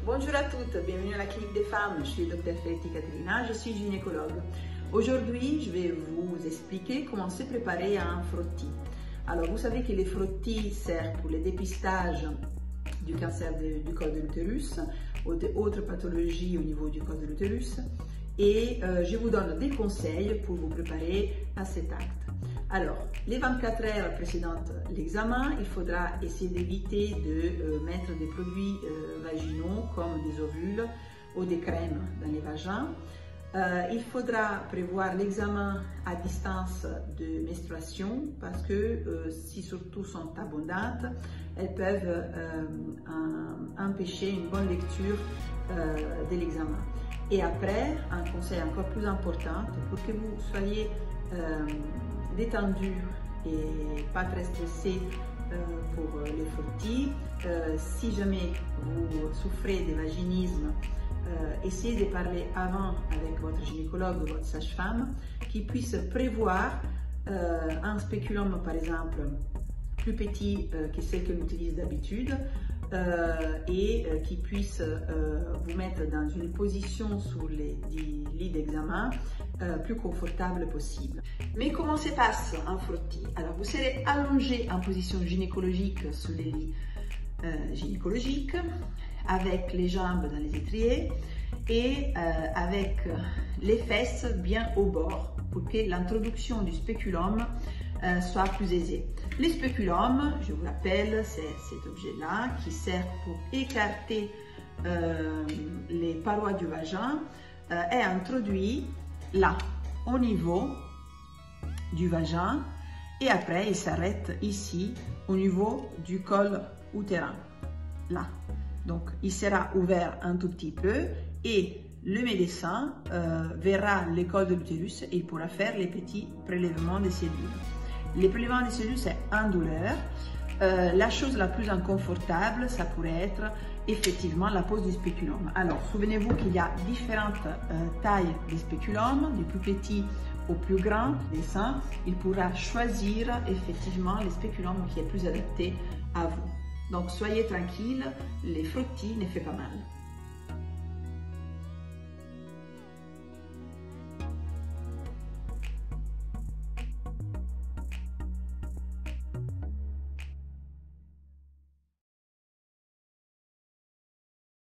Bonjour à toutes, bienvenue à la clinique des femmes. Je suis le Dr Feletti Caterina, je suis gynécologue. Aujourd'hui, je vais vous expliquer comment se préparer à un frottis. Alors, vous savez que les frottis servent pour le dépistage du cancer du col de l'utérus ou d'autres pathologies au niveau du col de l'utérus. Et je vous donne des conseils pour vous préparer à cet acte. Alors, les 24 heures précédentes l'examen, il faudra essayer d'éviter de mettre des produits vaginaux comme des ovules ou des crèmes dans les vagins. Il faudra prévoir l'examen à distance de menstruation parce que si surtout sont abondantes, elles peuvent empêcher une bonne lecture de l'examen. Et après, un conseil encore plus important pour que vous soyez détendu et pas très stressé pour les frottis. Si jamais vous souffrez de vaginisme, essayez de parler avant avec votre gynécologue ou votre sage-femme qui puisse prévoir un spéculum par exemple plus petit que celle que l'on utilise d'habitude et qui puisse vous mettre dans une position sur les lits d'examen plus confortable possible. Mais comment se passe un frottis? Alors vous serez allongé en position gynécologique sur les lits gynécologiques avec les jambes dans les étriers et avec les fesses bien au bord pour que l'introduction du spéculum soit plus aisée. Le spéculum, je vous rappelle, c'est cet objet-là qui sert pour écarter les parois du vagin, est introduit là, au niveau du vagin, et après il s'arrête ici, au niveau du col utérin, là. Donc il sera ouvert un tout petit peu et le médecin verra le col de l'utérus et il pourra faire les petits prélèvements de cellules. Les prélèvements de cellules, c'est indouleur. La chose la plus inconfortable, ça pourrait être effectivement la pose du spéculum. Alors, souvenez-vous qu'il y a différentes tailles de spéculum, du plus petit au plus grand. Le médecin, il pourra choisir effectivement le spéculum qui est plus adapté à vous. Donc, soyez tranquille, les frottis ne font pas mal.